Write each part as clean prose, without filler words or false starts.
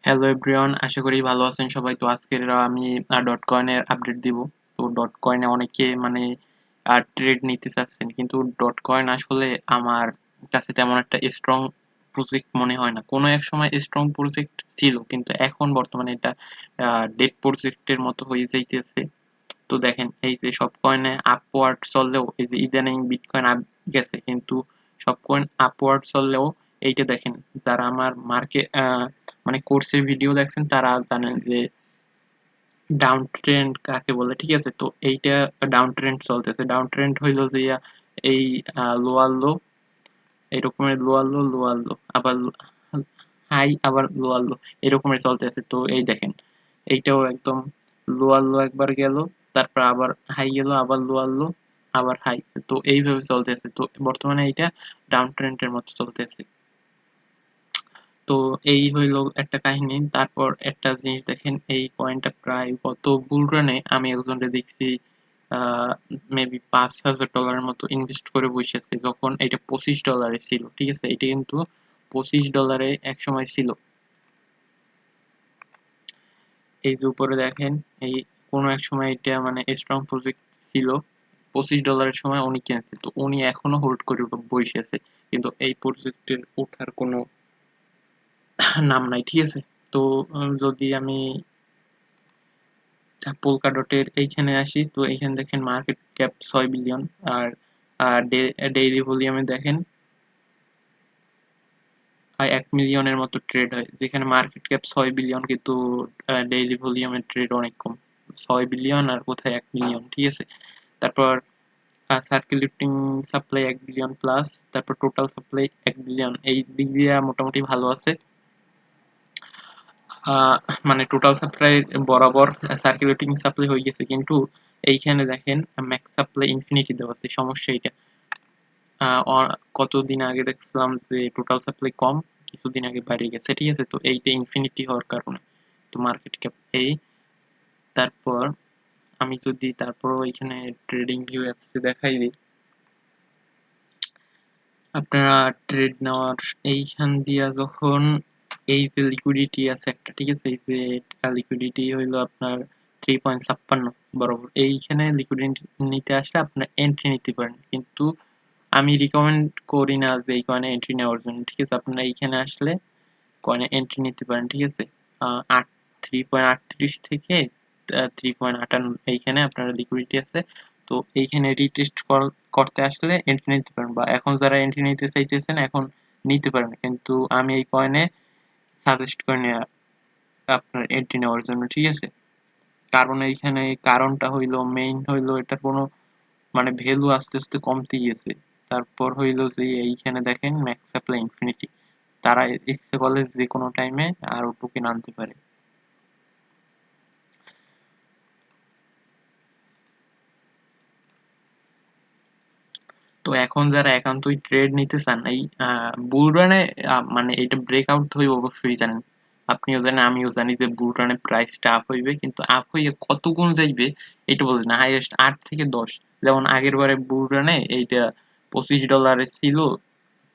Hello everyone, আশা করি ভালো আছেন সবাই। তো আজকের আমি ডট কয়েনের আপডেট দিব। তো ডট কয়েনে অনেকে মানে ট্রেড নিতে চাচ্ছেন, কিন্তু ডট কয়েন আসলে আমার কাছে তেমন একটা স্ট্রং প্রজেক্ট মনে হয় না। কোনো এক সময় স্ট্রং প্রজেক্ট ছিল, কিন্তু এখন বর্তমানে এটা ডেড প্রজেক্টের মতো হয়ে যাইতেছে। তো দেখেন, এই যে সব কয়েনে আপওয়ার্ড চললেও, এই যে ইদানিং বিটকয়েন আপ গেছে, কিন্তু সব কয়েন আপওয়ার্ড চললেও এইটা দেখেন, যারা আমার মানে কোর্সের ভিডিও দেখছেন তারা জানেন যে ডাউন ট্রেন্ড কাকে বলে। ঠিক আছে, তো এইটা ডাউন ট্রেন্ড চলতেছে। ডাউন ট্রেন্ড হইলো যে এই লোয়ার লো, এরকমের লোয়ার লো, লোয়ার লো, আবার হাই, আবার লোয়ার লো, এরকমের চলতেছে। তো এই দেখেন, এইটাও একদম লোয়ার লো একবার গেল, তারপর আবার হাই গেল, আবার লোয়ার লো, আবার হাই। তো এইভাবে চলতেছে। তো বর্তমানে এইটা ডাউন ট্রেন্ডের মতো চলতেছে। তো এই হইলো একটা কাহিনী। তারপর একটা জিনিস দেখেন, এই কয়েনটা প্রায় গত বুল রানে আমি একজনকে দেখছি মেবি $5,000 মতো ইনভেস্ট করে বসেছে, যখন এটা $25 ছিল। ঠিক আছে, এটা কিন্তু $25 এক সময় ছিল। এই যে উপরে দেখেন, এই কোনো এক সময় এটা মানে স্ট্রং প্রজেক্ট ছিল। $25 সময় উনি কিনেছে, তো উনি এখনো হোল্ড করে বসে আছে, কিন্তু এই প্রজেক্টের ওঠার কোনো নাম নাই। ঠিক আছে, তো যদি আমি পোলকা ডটের এইখানে আসি, তো এইখানে দেখেন মার্কেট ক্যাপ 6 বিলিয়ন, আর ডেইলি ভলিউমে দেখেন 1 মিলিয়নের মতো ট্রেড হয়, যেখানে মার্কেট ক্যাপ 6 বিলিয়ন, কিন্তু ডেইলি ভলিউমের ট্রেড অনেক কম। 6 বিলিয়ন আর কোথায় 1 মিলিয়ন। ঠিক আছে, তারপর সার্কুলেটিং সাপ্লাই 1 বিলিয়ন প্লাস, তারপর টোটাল সাপ্লাই 1 বিলিয়ন। এই দিক দিয়ে মোটামুটি ভালো আছে। আহ, মানে টোটাল সাপ্লাই বরাবর সার্কুলেটিং সাপ্লাই হয়ে গেছে, কিন্তু এইখানে দেখেন ম্যাক্স সাপ্লাই ইনফিনিটি দেওয়া আছে। সমস্যা এটা। কতদিন আগে দেখছিলাম যে টোটাল সাপ্লাই কম, কিছুদিন আগে বেড়ে গেছে। ঠিক আছে, তো এইটা ইনফিনিটি হওয়ার কারণে তো মার্কেট ক্যাপ এই। তারপর আমি যদি তারপরও এখানে ট্রেডিং ভিউ অ্যাপসে দেখাই দিই, আপনারা ট্রেড নেওয়ার এইখান দিয়া যখন এই যে লিকুইডিটি আছে একটা, ঠিক আছে, এই যে লিকুইডিটি হইলো আপনার 3.56 বরাবর, এইখানে লিকুইডিটি নিতে আসলে আপনার এন্ট্রি নিতে পারেন, কিন্তু আমি রিকমেন্ড করি না যে এই কয়েনে এন্ট্রি নেওয়ার জন্য। ঠিক আছে, আপনারা এইখানে আসলে কয়েনে এন্ট্রি নিতে পারেন। ঠিক আছে, 3.38 থেকে 3.58 এইখানে আপনার লিকুইডিটি আছে। তো এইখানে রিটেস্ট করতে আসলে এন্ট্রি নিতে পারেন, বা এখন যারা এন্ট্রি নিতে চাইতেছেন এখন নিতে পারেন, কিন্তু আমি এই কয়েনে সাজেস্ট করি না আপনার এন্ট্রি নেওয়ার জন্য। ঠিক আছে, কারণ এইখানে কারণটা হইলো, মেইন হইলো এটার কোনো মানে ভ্যালু আস্তে আস্তে কমতে গিয়েছে। তারপর হইলো যে এইখানে দেখেন ম্যাক্স সাপ্লাই ইনফিনিটি, তারা ইচ্ছে করলে যে কোনো টাইমে আরো টোকেন আনতে পারে। তো এখন যারা একান্তই ট্রেড নিতে চান এই বুল রানে, মানে এটা ব্রেকআউট হইবে অবশ্যই জানেন, আপনিও জানেন আমিও জানি যে বুল রানে প্রাইসটা আপ হইবে, কিন্তু আপ হইয়ে কত গুণ যাইবে এটা বলতে না। হাইয়েস্ট 8 থেকে 10, যেমন আগের বারে বুল রানে এইটা $25 ছিল,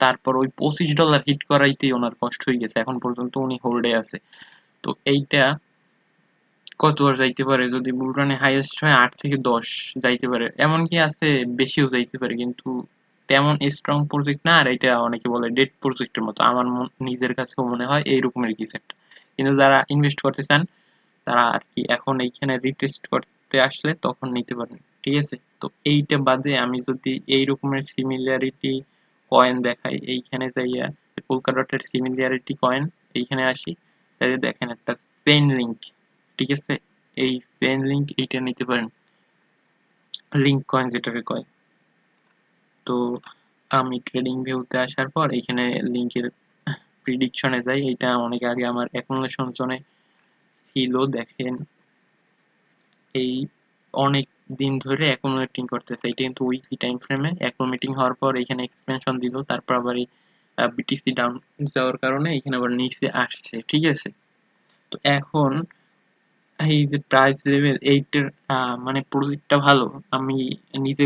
তারপর ওই $25 হিট করাইতেই ওনার কষ্ট হয়ে গেছে, এখন পর্যন্ত উনি হোল্ডে আছে। তো এইটা কতবার যাইতে পারে যদি বুল রানে হাইয়েস্ট হয় 8 থেকে 10 যাইতে পারে, এমনকি আছে বেশিও যাইতে পারে, কিন্তু তেমন স্ট্রং প্রজেক্ট না। আর এটা অনেকে বলে ডেড প্রজেক্টের মতো, আমার নিজের কাছেও মনে হয় এইরকমের কিছু একটা। কিন্তু যারা ইনভেস্ট করতে চান তারা আর কি এখন এইখানে রিটেস্ট করতে আসলে তখন নিতে পারেন। ঠিক আছে, তো এইটা বাদে আমি যদি এই রকমের সিমিলারিটি কয়েন দেখাই, এইখানে যাইয়া পোলকা ডটের সিমিলারিটি কয়েন এইখানে আসি, তাহলে দেখেন একটা চেইন লিংক। ঠিক আছে, এই চেইন লিংক এইটা নিতে পারেন, লিংক কয়েন যেটাকে কয়। তো আমি ট্রেডিং ভিউতে আসার পর এখানে লিংকের প্রিডিকশনে যাই। এটা অনেক আগে আমার অ্যাকুমুলেশন জোনে ছিল। দেখেন এই অনেক দিন ধরে অ্যাকুমুলেটিং করতেছে, এটা কিন্তু উইকলি টাইম ফ্রেমে অ্যাকুমুলেটিং হওয়ার পর এখানে এক্সপেনশন দিল, তারপর আবার এই বিটিসি ডাউন যাওয়ার কারণে এখানে আবার নিচে আসছে। ঠিক আছে, তো এখন এই যে প্রাইস লেভেল এইটার মানে প্রজেক্টটা ভালো, আমি নিজে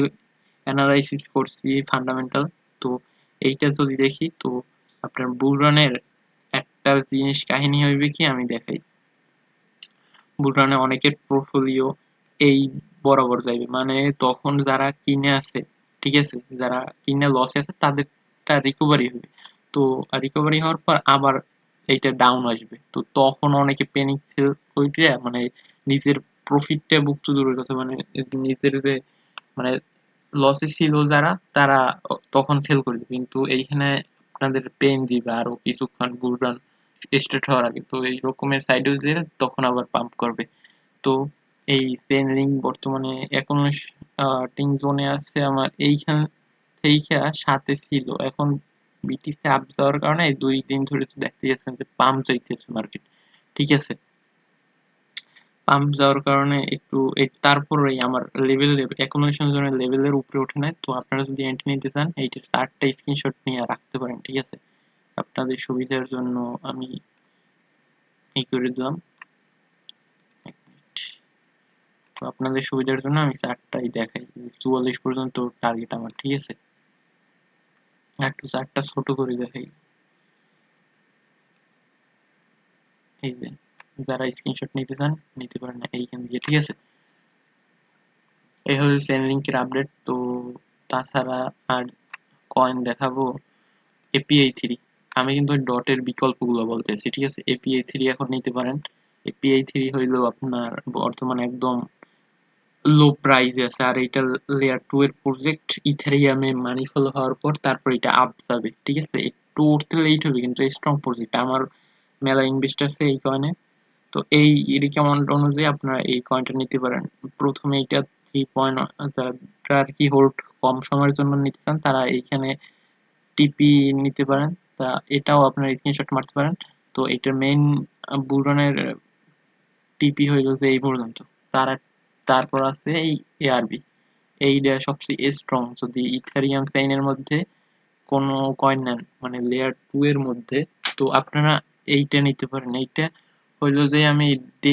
অ্যানালাইসিস করছি ফান্ডামেন্টাল। তো এইটা যদি দেখি, তো আপনার বুল রানের একটা মজার জিনিস কাহিনী হইবে কি আমি দেখাই। বুলরানে অনেকের পোর্টফোলিও এই বরাবর যাইবে, মানে তখন যারা কিনে আছে, ঠিক আছে, যারা কিনে লসে আছে তাদেরটা রিকভারি হবে। তো রিকভারি হওয়ার পর আবার এইটা ডাউন আসবে, তো তখন অনেকে প্যানিক সেল কইরা মানে নিজের প্রফিটটা বুক টু দূরের কথা, মানে নিজের যে মানে লসে ছিল যারা তারা তখন সেল করে দিবে, কিন্তু এইখানে আপনাদের পেন দিবে আরো কিছুক্ষণ বুলরান স্টার্ট হওয়ার আগে। তো এই রকমের সাইড ওয়েজ তখন আবার পাম্প করবে। তো এই পেন লিঙ্ক বর্তমানে 19 টিং জোনে আছে আমার এইখান থেকে সাথে ছিল। এখন বিটিসি আপ যাওয়ার কারণে এই 2 দিন ধরে তো দেখতে যাচ্ছেন যে পাম্প যাইতেছে মার্কেট, ঠিক আছে। পাম্প যাওয়ার কারণে একটু তারপরে আমার লেভেল অ্যাকুমুলেশন জোনের লেভেলের উপরে ওঠে নাই। তো আপনারা যদি এন্ট্রি নিতে চান এইটার 4টা স্ক্রিনশট নিয়ে রাখতে পারেন, ঠিক আছে। আপনাদের সুবিধার জন্য আমি এই করে দিলাম। এক মিনিট। তো আপনাদের সুবিধার জন্য আমি 4টাই দেখাই, 44 পর্যন্ত টার্গেট আমার, ঠিক আছে। একটু 4টা ছোট করে দেখাই। এই যে যারা স্ক্রিনশট নিতে চান নিতে পারেন এইখান দিয়ে, ঠিক আছে। এই হলো সেন্ড লিঙ্কের আপডেট। তো তাছাড়া আর কয়েন দেখাবো এপিআই থ্রি। আমি কিন্তু ডটের বিকল্পগুলো বলতেছি, ঠিক আছে। এপিআই থ্রি এখন নিতে পারেন। এপিআই থ্রি হইলো আপনার বর্তমানে একদম লো প্রাইসে আছে, আর এটা লেয়ার 2 এর প্রজেক্ট ইথেরিয়ামে মানি ফলো হওয়ার পর তারপর এটা আপ যাবে, ঠিক আছে। একটু উঠতে লেট হবে কিন্তু স্ট্রং প্রজেক্ট, আমার মেলা ইনভেস্ট আছে এই কয়েনে। তো এই রিকমেন্ড অনুযায়ী আপনারা এই কয়েনটা নিতে পারেন। প্রথমে এইটা 3 যারা আর কি হোল্ড কম সময়ের জন্য নিতে চান তারা এইখানে টিপি নিতে পারেন। তা এটাও আপনারা স্ক্রিনশট মারতে পারেন। তো এটার মেইন বুলরনের টিপি হইল যে এই পর্যন্ত। তার তারপর আছে এই এআরবি, এইটা সবচেয়ে স্ট্রং। যদি ইথারিয়াম চেইনের মধ্যে কোনো কয়েন নেন মানে লেয়ার 2 এর মধ্যে, তো আপনারা এইটা নিতে পারেন। এইটা হইল যে আমি ডে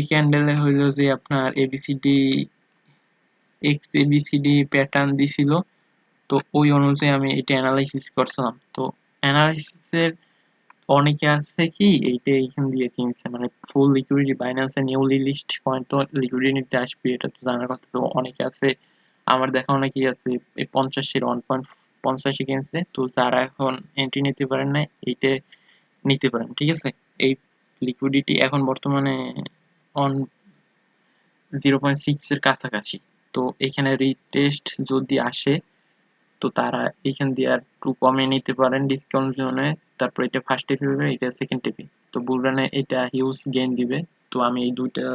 ক্যান্ডেলে হইল যে আপনার এবিসিডি এক্স এবিসিডি প্যাটার্ন দিছিল। তো ওই অনুযায়ী আমি এটা অ্যানালাইসিস করছিলাম। তো অ্যানালাইসিসের অনেকে আছে কি এইটা এইখান দিয়ে কিনছে, মানে ফুল লিকুইডিটি বাইন্যান্সে নিউলি লিস্ট কয়েন তো লিকুইডিটি আসবে এটা তো জানার কথা। তো অনেকে আছে আমার দেখা অনেকেই আছে এই 50-এর 1.85 কিনছে। তো যারা এখন এন্ট্রি নিতে পারেন না এইটা নিতে পারেন, ঠিক আছে। এই লিকুইডিটি এখন বর্তমানে অন 0.6 এর কাছাকাছি। তো এখানে রিটেস্ট যদি আসে তো তারা এখান দিয়ে আর একটু কমে নিতে পারেন ডিসকাউন্ট জোনে। তারপর এটা ফার্স্ট টিপি হবে, এটা সেকেন্ড টিপি। তো বুলরানে এটা হিউজ গেইন দিবে। তো আমি এই দুইটা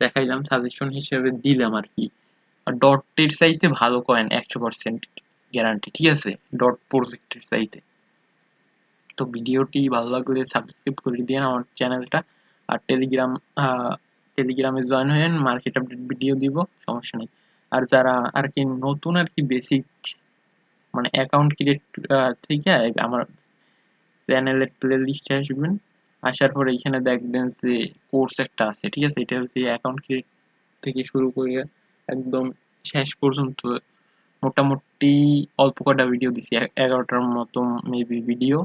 দেখাইলাম, সাজেশন হিসেবে দিলাম আর কি। আর ডটের চাইতে ভালো কয়েন 100% গ্যারান্টি, ঠিক আছে, ডট প্রজেক্টের চাইতে। তো ভিডিওটি ভালো লাগলে সাবস্ক্রাইব করে দিন আমার চ্যানেলটা। আর টেলিগ্রামে জয়েন হয়েন, মার্কেট আপডেট ভিডিও দিব, সমস্যা নেই। আর যারা আর কি নতুন আর কি বেসিক মানে অ্যাকাউন্ট ক্রিয়েট থেকে আমার চ্যানেলের প্লে লিস্টে আসবেন। আসার পরে এখানে দেখবেন যে কোর্স একটা আছে, ঠিক আছে। এটা হচ্ছে অ্যাকাউন্ট ক্রিয়েট থেকে শুরু করে একদম শেষ পর্যন্ত মোটামুটি অল্প কটা ভিডিও দিছি, 11টার মতো মেবি ভিডিও।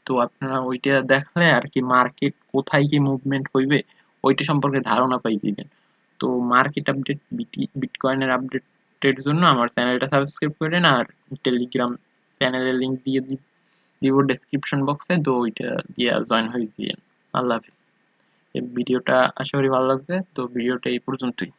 তো আপনারা ওইটা দেখলে আর কি মার্কেট কোথায় কি মুভমেন্ট হইবে ওইটা সম্পর্কে ধারণা পাই দিবেন। তো মার্কেট আপডেট বিটকয়েনের আপডেটের জন্য আমার চ্যানেলটা সাবস্ক্রাইব করেন, আর টেলিগ্রাম চ্যানেলের লিঙ্ক দিয়ে দিব ডেসক্রিপশন বক্সে। তো ওইটা দিয়ে জয়েন হয়ে দিয়ে আল্লাহ হাফিজ। এই ভিডিওটা আশা করি ভালো লাগবে। তো ভিডিওটা এই পর্যন্তই।